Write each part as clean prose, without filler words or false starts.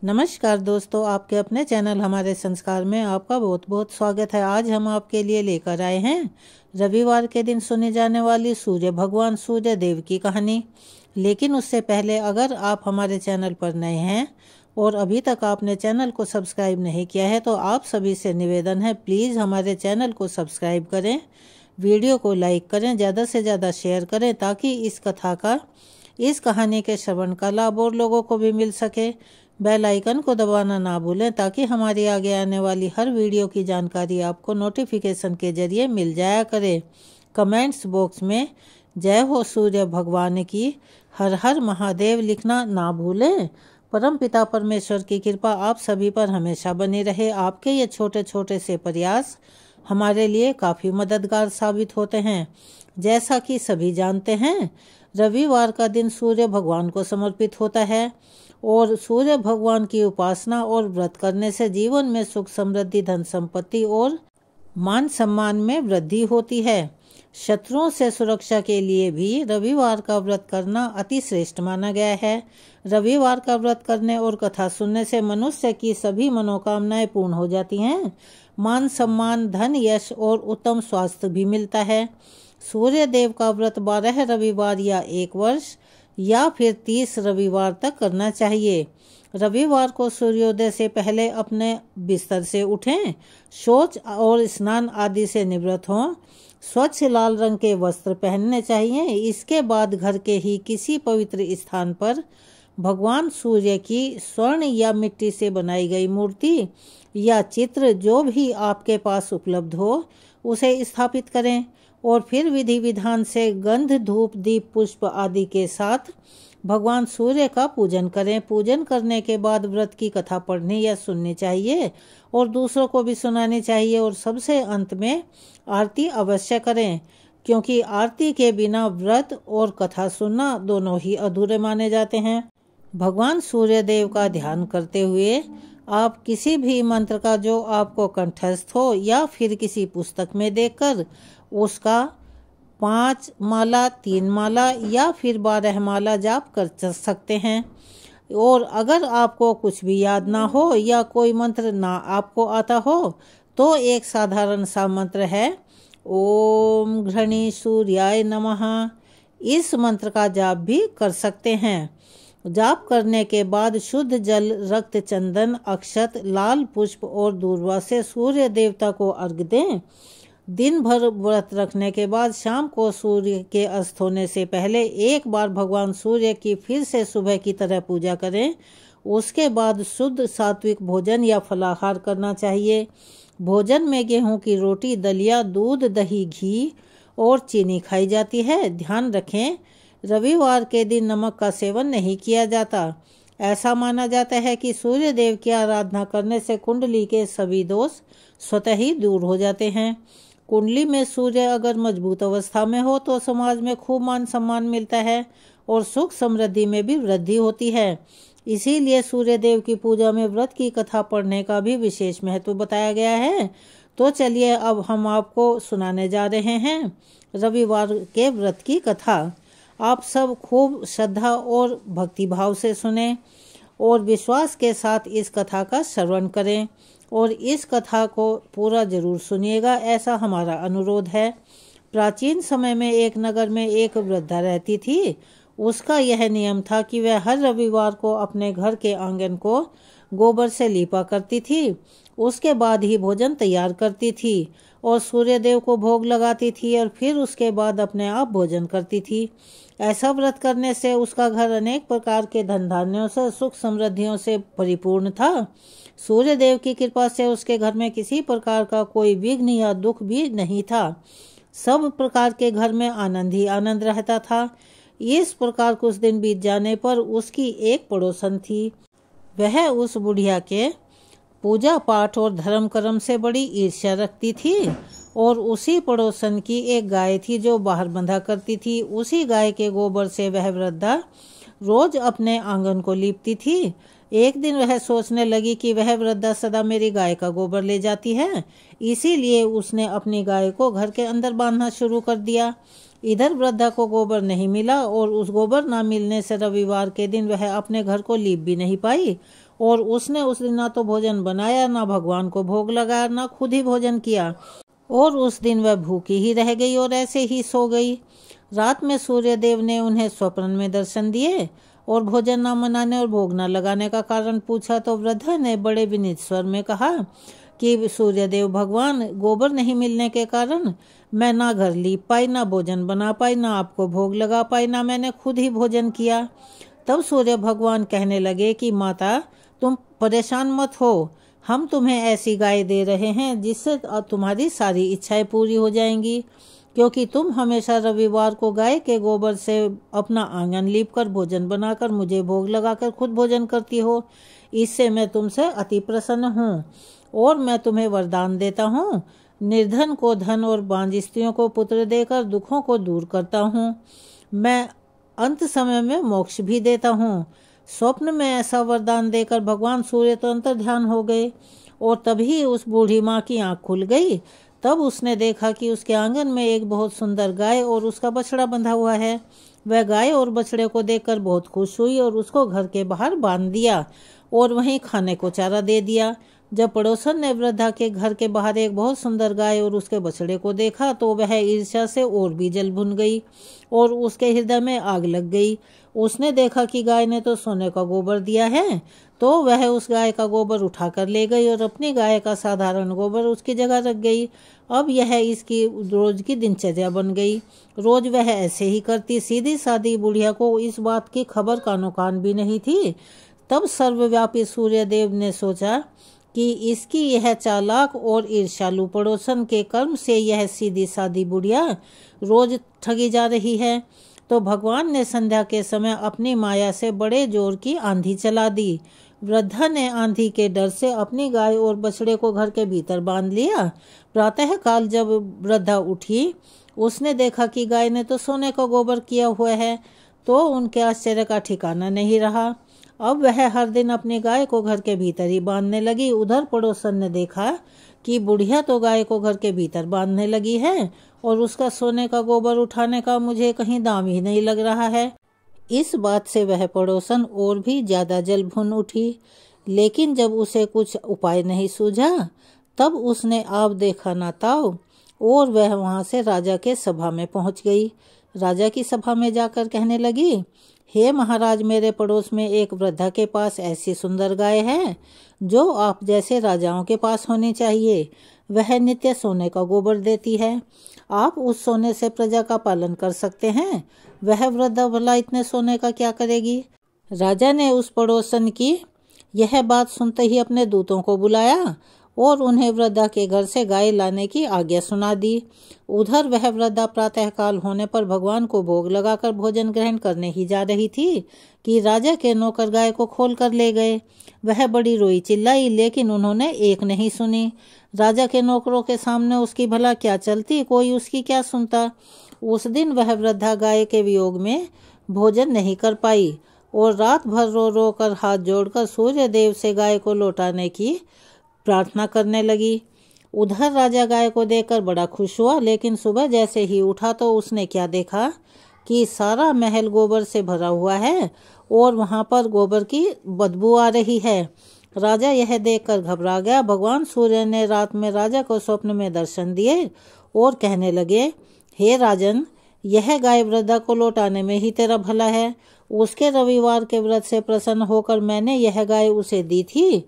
नमस्कार दोस्तों, आपके अपने चैनल हमारे संस्कार में आपका बहुत बहुत स्वागत है। आज हम आपके लिए लेकर आए हैं रविवार के दिन सुनी जाने वाली सूर्य भगवान सूर्य देव की कहानी। लेकिन उससे पहले अगर आप हमारे चैनल पर नए हैं और अभी तक आपने चैनल को सब्सक्राइब नहीं किया है तो आप सभी से निवेदन है, प्लीज़ हमारे चैनल को सब्सक्राइब करें, वीडियो को लाइक करें, ज़्यादा से ज़्यादा शेयर करें ताकि इस कहानी के श्रवण का लाभ और लोगों को भी मिल सके। बेल आइकन को दबाना ना भूलें ताकि हमारी आगे आने वाली हर वीडियो की जानकारी आपको नोटिफिकेशन के जरिए मिल जाया करे। कमेंट्स बॉक्स में जय हो सूर्य भगवान की, हर हर महादेव लिखना ना भूलें। परम पिता परमेश्वर की कृपा आप सभी पर हमेशा बनी रहे। आपके ये छोटे छोटे से प्रयास हमारे लिए काफ़ी मददगार साबित होते हैं। जैसा कि सभी जानते हैं, रविवार का दिन सूर्य भगवान को समर्पित होता है और सूर्य भगवान की उपासना और व्रत करने से जीवन में सुख समृद्धि, धन संपत्ति और मान सम्मान में वृद्धि होती है। शत्रुओं से सुरक्षा के लिए भी रविवार का व्रत करना अति श्रेष्ठ माना गया है। रविवार का व्रत करने और कथा सुनने से मनुष्य की सभी मनोकामनाएं पूर्ण हो जाती हैं। मान सम्मान, धन, यश और उत्तम स्वास्थ्य भी मिलता है। सूर्य देव का व्रत 12 रविवार या 1 वर्ष या फिर 30 रविवार तक करना चाहिए। रविवार को सूर्योदय से पहले अपने बिस्तर से उठें, शौच और स्नान आदि से निवृत्त हों, स्वच्छ लाल रंग के वस्त्र पहनने चाहिए। इसके बाद घर के ही किसी पवित्र स्थान पर भगवान सूर्य की स्वर्ण या मिट्टी से बनाई गई मूर्ति या चित्र जो भी आपके पास उपलब्ध हो उसे स्थापित करें और फिर विधि विधान से गंध, धूप, दीप, पुष्प आदि के साथ भगवान सूर्य का पूजन करें। पूजन करने के बाद व्रत की कथा पढ़नी या सुननी चाहिए और दूसरों को भी सुनानी चाहिए और सबसे अंत में आरती अवश्य करें, क्योंकि आरती के बिना व्रत और कथा सुनना दोनों ही अधूरे माने जाते हैं। भगवान सूर्य देव का ध्यान करते हुए आप किसी भी मंत्र का जो आपको कंठस्थ हो या फिर किसी पुस्तक में देखकर उसका 5 माला, 3 माला या फिर 12 माला जाप कर सकते हैं। और अगर आपको कुछ भी याद ना हो या कोई मंत्र ना आपको आता हो तो एक साधारण सा मंत्र है, ओम घृणी सूर्याय नमः। इस मंत्र का जाप भी कर सकते हैं। जाप करने के बाद शुद्ध जल, रक्त, चंदन, अक्षत, लाल पुष्प और दूर्वा से सूर्य देवता को अर्घ्य दें। दिन भर व्रत रखने के बाद शाम को सूर्य के अस्त होने से पहले एक बार भगवान सूर्य की फिर से सुबह की तरह पूजा करें। उसके बाद शुद्ध सात्विक भोजन या फलाहार करना चाहिए। भोजन में गेहूं की रोटी, दलिया, दूध, दही, घी और चीनी खाई जाती है। ध्यान रखें, रविवार के दिन नमक का सेवन नहीं किया जाता। ऐसा माना जाता है कि सूर्य देव की आराधना करने से कुंडली के सभी दोष स्वतः ही दूर हो जाते हैं। कुंडली में सूर्य अगर मजबूत अवस्था में हो तो समाज में खूब मान सम्मान मिलता है और सुख समृद्धि में भी वृद्धि होती है। इसीलिए सूर्य देव की पूजा में व्रत की कथा पढ़ने का भी विशेष महत्व बताया गया है। तो चलिए अब हम आपको सुनाने जा रहे हैं रविवार के व्रत की कथा। आप सब खूब श्रद्धा और भक्ति भाव से सुने और विश्वास के साथ इस कथा का श्रवण करें और इस कथा को पूरा जरूर सुनिएगा, ऐसा हमारा अनुरोध है। प्राचीन समय में एक नगर में एक वृद्धा रहती थी। उसका यह नियम था कि वह हर रविवार को अपने घर के आंगन को गोबर से लीपा करती थी। उसके बाद ही भोजन तैयार करती थी और सूर्यदेव को भोग लगाती थी और फिर उसके बाद अपने आप भोजन करती थी। ऐसा व्रत करने से उसका घर अनेक प्रकार के धन धान्यों से, सुख समृद्धियों से परिपूर्ण था। सूर्य देव की कृपा से उसके घर में किसी प्रकार का कोई विघ्न या दुख भी नहीं था। सब प्रकार के घर में आनंद ही आनंद रहता था। इस प्रकार कुछ दिन बीत जाने पर उसकी एक पड़ोसन थी। वह उस बुढ़िया के पूजा पाठ और धर्म कर्म से बड़ी ईर्ष्या रखती थी और उसी पड़ोसन की एक गाय थी जो बाहर बंधा करती थी। उसी गाय के गोबर से वह वृद्धा रोज अपने आंगन को लीपती थी। एक दिन वह सोचने लगी कि वह वृद्धा सदा मेरी गाय का गोबर ले जाती है, इसीलिए उसने अपनी गाय को घर के अंदर बांधना शुरू कर दिया। इधर वृद्धा को गोबर नहीं मिला और उस गोबर ना मिलने से रविवार के दिन वह अपने घर को लीप भी नहीं पाई और उसने उस दिन ना तो भोजन बनाया, ना भगवान को भोग लगाया, ना खुद ही भोजन किया, और उस दिन वह भूखी ही रह गई और ऐसे ही सो गई। रात में सूर्यदेव ने उन्हें स्वप्न में दर्शन दिए और भोजन न मनाने और भोग न लगाने का कारण पूछा तो वृद्धा ने बड़े विनीत स्वर में कहा कि सूर्यदेव भगवान, गोबर नहीं मिलने के कारण मैं ना घर लीप पाई, ना भोजन बना पाई, ना आपको भोग लगा पाई, ना मैंने खुद ही भोजन किया। तब सूर्य भगवान कहने लगे कि माता, तुम परेशान मत हो, हम तुम्हें ऐसी गाय दे रहे हैं जिससे तुम्हारी सारी इच्छाएं पूरी हो जाएंगी, क्योंकि तुम हमेशा रविवार को गाय के गोबर से अपना आंगन लीपकर भोजन बनाकर मुझे भोग लगाकर खुद भोजन करती हो। इससे मैं तुमसे अति प्रसन्न हूँ और मैं तुम्हें वरदान देता हूँ, निर्धन को धन और बांझ स्त्रियों को पुत्र देकर दुखों को दूर करता हूँ। मैं अंत समय में मोक्ष भी देता हूँ। स्वप्न में ऐसा वरदान देकर भगवान सूर्य तो अंतर्ध्यान हो गए और तभी उस बूढ़ी माँ की आंख खुल गई। तब उसने देखा कि उसके आंगन में एक बहुत सुंदर गाय और उसका बछड़ा बंधा हुआ है। वह गाय और बछड़े को देखकर बहुत खुश हुई और उसको घर के बाहर बांध दिया और वहीं खाने को चारा दे दिया। जब पड़ोसन ने वृद्धा के घर के बाहर एक बहुत सुंदर गाय और उसके बछड़े को देखा तो वह ईर्ष्या से और भी जल भुन गई और उसके हृदय में आग लग गई। उसने देखा कि गाय ने तो सोने का गोबर दिया है, तो वह उस गाय का गोबर उठाकर ले गई और अपनी गाय का साधारण गोबर उसकी जगह रख गई। अब यह इसकी रोज की दिनचर्या बन गई। रोज वह ऐसे ही करती। सीधी सादी बुढ़िया को इस बात की खबर कानो कान भी नहीं थी। तब सर्वव्यापी सूर्यदेव ने सोचा कि इसकी यह चालाक और ईर्ष्यालु पड़ोसन के कर्म से यह सीधी सादी बुढ़िया रोज ठगी जा रही है। तो भगवान ने संध्या के समय अपनी माया से बड़े जोर की आंधी चला दी। वृद्धा ने आंधी के डर से अपनी गाय और बछड़े को घर के भीतर बांध लिया। प्रातः काल जब वृद्धा उठी, उसने देखा कि गाय ने तो सोने का गोबर किया हुआ है, तो उनके आश्चर्य का ठिकाना नहीं रहा। अब वह हर दिन अपनी गाय को घर के भीतर ही बांधने लगी। उधर पड़ोसन ने देखा कि बुढ़िया तो गाय को घर के भीतर बांधने लगी है और उसका सोने का गोबर उठाने का मुझे कहीं दाम ही नहीं लग रहा है। इस बात से वह पड़ोसन और भी ज्यादा जल भुन उठी। लेकिन जब उसे कुछ उपाय नहीं सूझा, तब उसने आप देखा ना ताव और वह वहां से राजा के सभा में पहुंच गई। राजा की सभा में जाकर कहने लगी, हे महाराज, मेरे पड़ोस में एक वृद्धा के पास ऐसी सुंदर गाय है जो आप जैसे राजाओं के पास होनी चाहिए। वह नित्य सोने का गोबर देती है। आप उस सोने से प्रजा का पालन कर सकते हैं। वह वृद्धा भला इतने सोने का क्या करेगी? राजा ने उस पड़ोसन की यह बात सुनते ही अपने दूतों को बुलाया और उन्हें वृद्धा के घर से गाय लाने की आज्ञा सुना दी। उधर वह वृद्धा प्रातःकाल होने पर भगवान को भोग लगाकर भोजन ग्रहण करने ही जा रही थी कि राजा के नौकर गाय को खोल कर ले गए। वह बड़ी रोई चिल्लाई, लेकिन उन्होंने एक नहीं सुनी। राजा के नौकरों के सामने उसकी भला क्या चलती, कोई उसकी क्या सुनता। उस दिन वह वृद्धा गाय के वियोग में भोजन नहीं कर पाई और रात भर रो रो कर हाथ जोड़कर सूर्य देव से गाय को लौटाने की प्रार्थना करने लगी। उधर राजा गाय को देखकर बड़ा खुश हुआ, लेकिन सुबह जैसे ही उठा तो उसने क्या देखा कि सारा महल गोबर से भरा हुआ है और वहां पर गोबर की बदबू आ रही है। राजा यह देखकर घबरा गया। भगवान सूर्य ने रात में राजा को स्वप्न में दर्शन दिए और कहने लगे, हे राजन, यह गाय वृद्धा को लौटाने में ही तेरा भला है। उसके रविवार के व्रत से प्रसन्न होकर मैंने यह गाय उसे दी थी।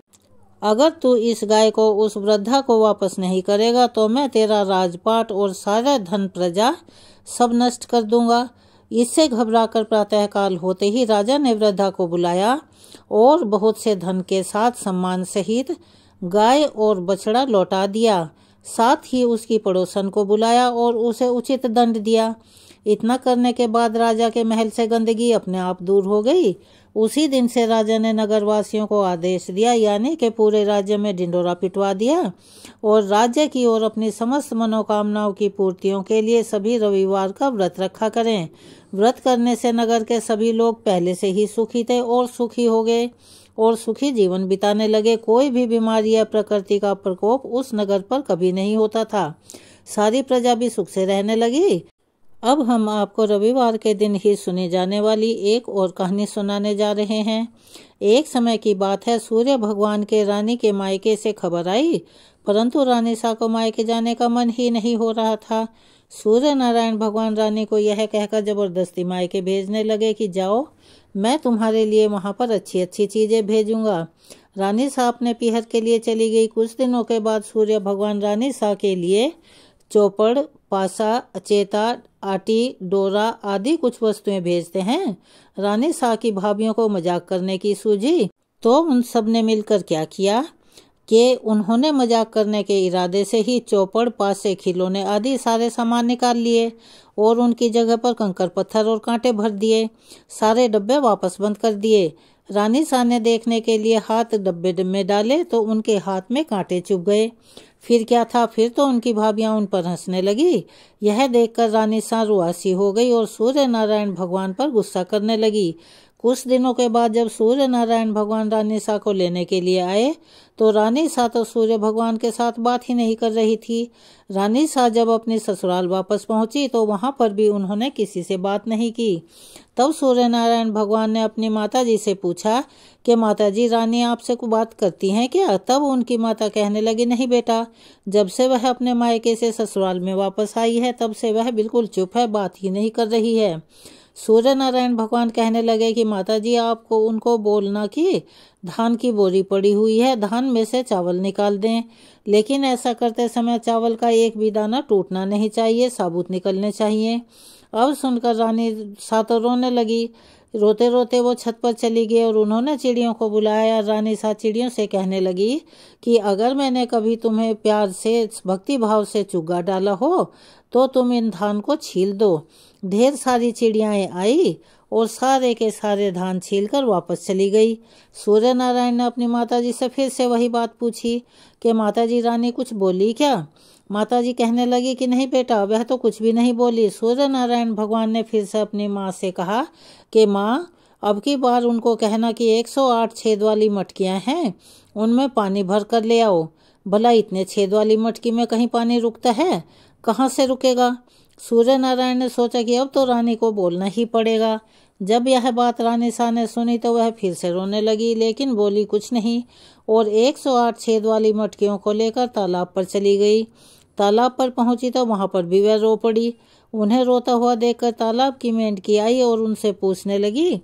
अगर तू इस गाय को उस वृद्धा को वापस नहीं करेगा तो मैं तेरा राजपाट और सारा धन प्रजा सब नष्ट कर दूंगा। इससे घबराकर प्रातःकाल होते ही राजा ने वृद्धा को बुलाया और बहुत से धन के साथ सम्मान सहित गाय और बछड़ा लौटा दिया। साथ ही उसकी पड़ोसन को बुलाया और उसे उचित दंड दिया। इतना करने के बाद राजा के महल से गंदगी अपने आप दूर हो गई। उसी दिन से राजा ने नगरवासियों को आदेश दिया, यानी कि पूरे राज्य में ढिंडोरा पिटवा दिया और राज्य की और अपनी समस्त मनोकामनाओं की पूर्तियों के लिए सभी रविवार का व्रत रखा करें। व्रत करने से नगर के सभी लोग पहले से ही सुखी थे और सुखी हो गए और सुखी जीवन बिताने लगे। कोई भी बीमारी या प्रकृति का प्रकोप उस नगर पर कभी नहीं होता था। सारी प्रजा भी सुख से रहने लगी। अब हम आपको रविवार के दिन ही सुनी जाने वाली एक और कहानी सुनाने जा रहे हैं। एक समय की बात है, सूर्य भगवान के रानी के मायके से खबर आई, परंतु रानी सा को मायके जाने का मन ही नहीं हो रहा था। सूर्य नारायण भगवान रानी को यह कहकर जबरदस्ती मायके भेजने लगे कि जाओ, मैं तुम्हारे लिए वहां पर अच्छी अच्छी चीजें भेजूंगा। रानी सा अपने पीहर के लिए चली गई। कुछ दिनों के बाद सूर्य भगवान रानी सा के लिए चौपड़, पासा, अचेता, आटी, डोरा आदि कुछ वस्तुएं भेजते हैं। रानी सा की भाभियों को मजाक करने की सूझी तो उन सब ने मिलकर क्या किया कि उन्होंने मजाक करने के इरादे से ही चौपड़, पासे, खिलौने आदि सारे सामान निकाल लिए और उनकी जगह पर कंकर, पत्थर और कांटे भर दिए। सारे डब्बे वापस बंद कर दिए। रानी सा ने देखने के लिए हाथ डब्बे में डाले तो उनके हाथ में कांटे चुभ गए। फिर क्या था, फिर तो उनकी भाभियां उन पर हंसने लगी। यह देखकर रानी सा रुआसी हो गई और सूर्य नारायण भगवान पर गुस्सा करने लगी। कुछ दिनों के बाद जब सूर्य नारायण भगवान रानी सा को लेने के लिए आए तो रानी सा तो सूर्य भगवान के साथ बात ही नहीं कर रही थी। रानी सा जब अपनी ससुराल वापस पहुंची तो वहां पर भी उन्होंने किसी से बात नहीं की। तब सूर्य नारायण भगवान ने अपनी माता जी से पूछा कि माता जी, रानी आपसे कोई बात करती हैं क्या? तब उनकी माता कहने लगी, नहीं बेटा, जब से वह अपने मायके से ससुराल में वापस आई है तब से वह बिल्कुल चुप है, बात ही नहीं कर रही है। सूर्य नारायण भगवान कहने लगे कि माता जी, आपको उनको बोलना कि धान की बोरी पड़ी हुई है, धान में से चावल निकाल दें, लेकिन ऐसा करते समय चावल का एक भी दाना टूटना नहीं चाहिए, साबुत निकलने चाहिए। अब सुनकर रानी सा तो रोने लगी। रोते रोते वो छत पर चली गई और उन्होंने चिड़ियों को बुलाया। रानी सा चिड़ियों से कहने लगी कि अगर मैंने कभी तुम्हें प्यार से, भक्ति भाव से चुग्गा डाला हो तो तुम इन धान को छील दो। ढेर सारी चिड़ियाएं आई और सारे के सारे धान छीलकर वापस चली गई। सूर्य नारायण ने अपनी माताजी से फिर से वही बात पूछी कि माताजी, रानी कुछ बोली क्या? माताजी कहने लगी कि नहीं बेटा, वह तो कुछ भी नहीं बोली। सूर्य नारायण भगवान ने फिर से अपनी माँ से कहा कि माँ, अब की बार उनको कहना कि 108 छेद वाली मटकियां हैं, उनमें पानी भर कर ले आओ। भला इतने छेद वाली मटकी में कहीं पानी रुकता है? कहाँ से रुकेगा? सूर्य नारायण ने सोचा कि अब तो रानी को बोलना ही पड़ेगा। जब यह बात रानी सा ने सुनी तो वह फिर से रोने लगी, लेकिन बोली कुछ नहीं और 108 छेद वाली मटकियों को लेकर तालाब पर चली गई। तालाब पर पहुंची तो वहां पर भी वह रो पड़ी। उन्हें रोता हुआ देखकर तालाब की मेंढकी आई और उनसे पूछने लगी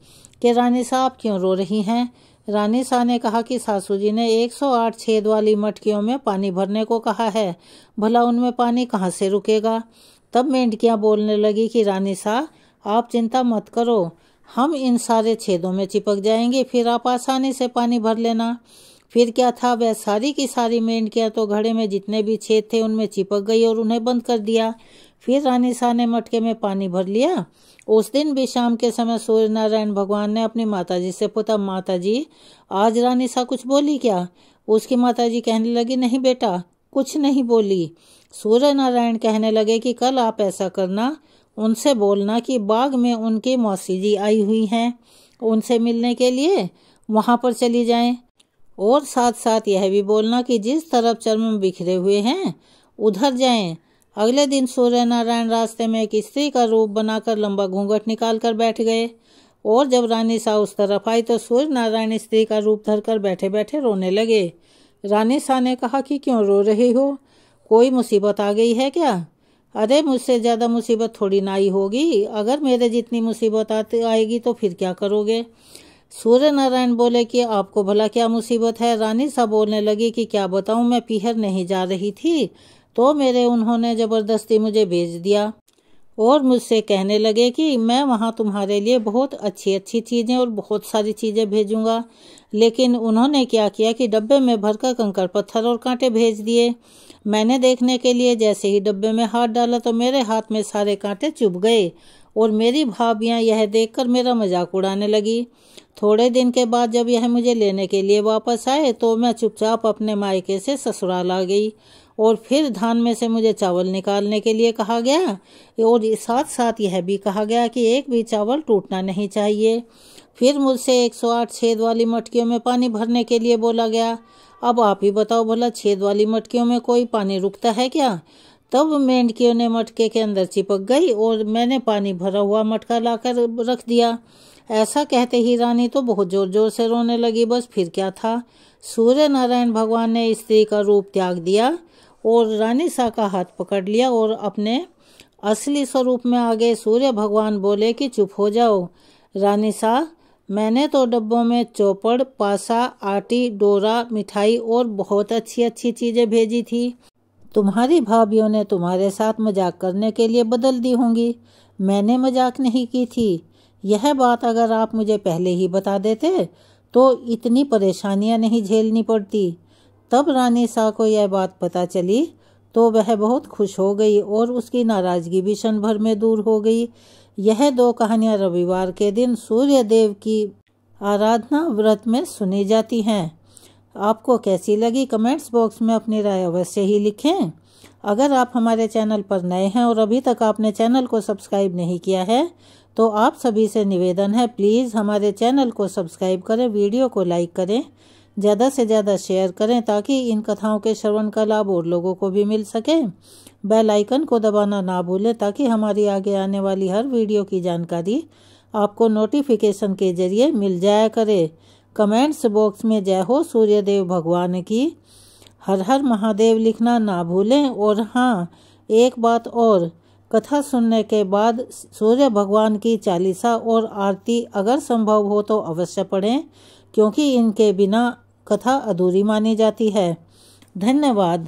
कि रानी सा, आप क्यों रो रही हैं? रानी सा ने कहा कि सासू जी ने 108 छेद वाली मटकियों में पानी भरने को कहा है, भला उनमें पानी कहाँ से रुकेगा? तब मेंढकियां बोलने लगी कि रानी सा, आप चिंता मत करो, हम इन सारे छेदों में चिपक जाएंगे, फिर आप आसानी से पानी भर लेना। फिर क्या था, वह सारी की सारी मेंढकियां तो घड़े में जितने भी छेद थे उनमें चिपक गई और उन्हें बंद कर दिया। फिर रानी सा ने मटके में पानी भर लिया। उस दिन भी शाम के समय सूर्य नारायण भगवान ने अपनी माताजी से पूछा, माताजी, आज रानी सा कुछ बोली क्या? उसकी माताजी कहने लगी, नहीं बेटा, कुछ नहीं बोली। सूर्य नारायण कहने लगे कि कल आप ऐसा करना, उनसे बोलना कि बाग में उनकी मौसी जी आई हुई हैं, उनसे मिलने के लिए वहां पर चली जाएं। और साथ साथ यह भी बोलना कि जिस तरफ चर्म बिखरे हुए हैं उधर जाएं। अगले दिन सूर्य नारायण रास्ते में एक स्त्री का रूप बनाकर लंबा घूंघट निकाल कर बैठ गए और जब रानी सा उस तरफ आई तो सूर्य नारायण स्त्री का रूप धरकर बैठे बैठे रोने लगे। रानी सा ने कहा कि क्यों रो रही हो? कोई मुसीबत आ गई है क्या? अरे, मुझसे ज्यादा मुसीबत थोड़ी ना आई होगी, अगर मेरे जितनी मुसीबत आएगी तो फिर क्या करोगे? सूर्य नारायण बोले कि आपको भला क्या मुसीबत है? रानी सा बोलने लगी कि क्या बताऊं, मैं पीहर नहीं जा रही थी तो मेरे उन्होंने जबरदस्ती मुझे भेज दिया और मुझसे कहने लगे कि मैं वहां तुम्हारे लिए बहुत अच्छी अच्छी चीजें और बहुत सारी चीजें भेजूंगा। लेकिन उन्होंने क्या किया कि डब्बे में भरकर कंकड़, पत्थर और कांटे भेज दिए। मैंने देखने के लिए जैसे ही डब्बे में हाथ डाला तो मेरे हाथ में सारे कांटे चुभ गए और मेरी भाभियां यह देखकर मेरा मजाक उड़ाने लगी। थोड़े दिन के बाद जब यह मुझे लेने के लिए वापस आए तो मैं चुपचाप अपने मायके से ससुराल आ गई और फिर धान में से मुझे चावल निकालने के लिए कहा गया और साथ साथ यह भी कहा गया कि एक भी चावल टूटना नहीं चाहिए। फिर मुझसे 108 छेद वाली मटकियों में पानी भरने के लिए बोला गया। अब आप ही बताओ, भला छेद वाली मटकियों में कोई पानी रुकता है क्या? तब मेंढकियों ने मटके के अंदर चिपक गई और मैंने पानी भरा हुआ मटका लाकर रख दिया। ऐसा कहते ही रानी तो बहुत जोर जोर से रोने लगी। बस फिर क्या था, सूर्य नारायण भगवान ने स्त्री का रूप त्याग दिया और रानी सा का हाथ पकड़ लिया और अपने असली स्वरूप में आ गए। सूर्य भगवान बोले कि चुप हो जाओ रानी सा, मैंने तो डब्बों में चौपड़, पासा, आटी, डोरा, मिठाई और बहुत अच्छी अच्छी चीजें भेजी थी। तुम्हारी भाभीियों ने तुम्हारे साथ मजाक करने के लिए बदल दी होंगी। मैंने मजाक नहीं की थी। यह बात अगर आप मुझे पहले ही बता देते तो इतनी परेशानियां नहीं झेलनी पड़ती। तब रानी सा को यह बात पता चली तो वह बहुत खुश हो गई और उसकी नाराजगी भी क्षण भर में दूर हो गई। यह 2 कहानियां रविवार के दिन सूर्य देव की आराधना व्रत में सुनी जाती हैं। आपको कैसी लगी कमेंट्स बॉक्स में अपनी राय अवश्य ही लिखें। अगर आप हमारे चैनल पर नए हैं और अभी तक आपने चैनल को सब्सक्राइब नहीं किया है तो आप सभी से निवेदन है, प्लीज़ हमारे चैनल को सब्सक्राइब करें, वीडियो को लाइक करें, ज़्यादा से ज़्यादा शेयर करें ताकि इन कथाओं के श्रवण का लाभ और लोगों को भी मिल सके। बेल आइकन को दबाना ना भूलें ताकि हमारी आगे आने वाली हर वीडियो की जानकारी आपको नोटिफिकेशन के जरिए मिल जाया करे। कमेंट्स बॉक्स में जय हो सूर्यदेव भगवान की, हर हर महादेव लिखना ना भूलें। और हाँ, एक बात और, कथा सुनने के बाद सूर्य भगवान की चालीसा और आरती अगर संभव हो तो अवश्य पढ़ें, क्योंकि इनके बिना कथा अधूरी मानी जाती है। धन्यवाद।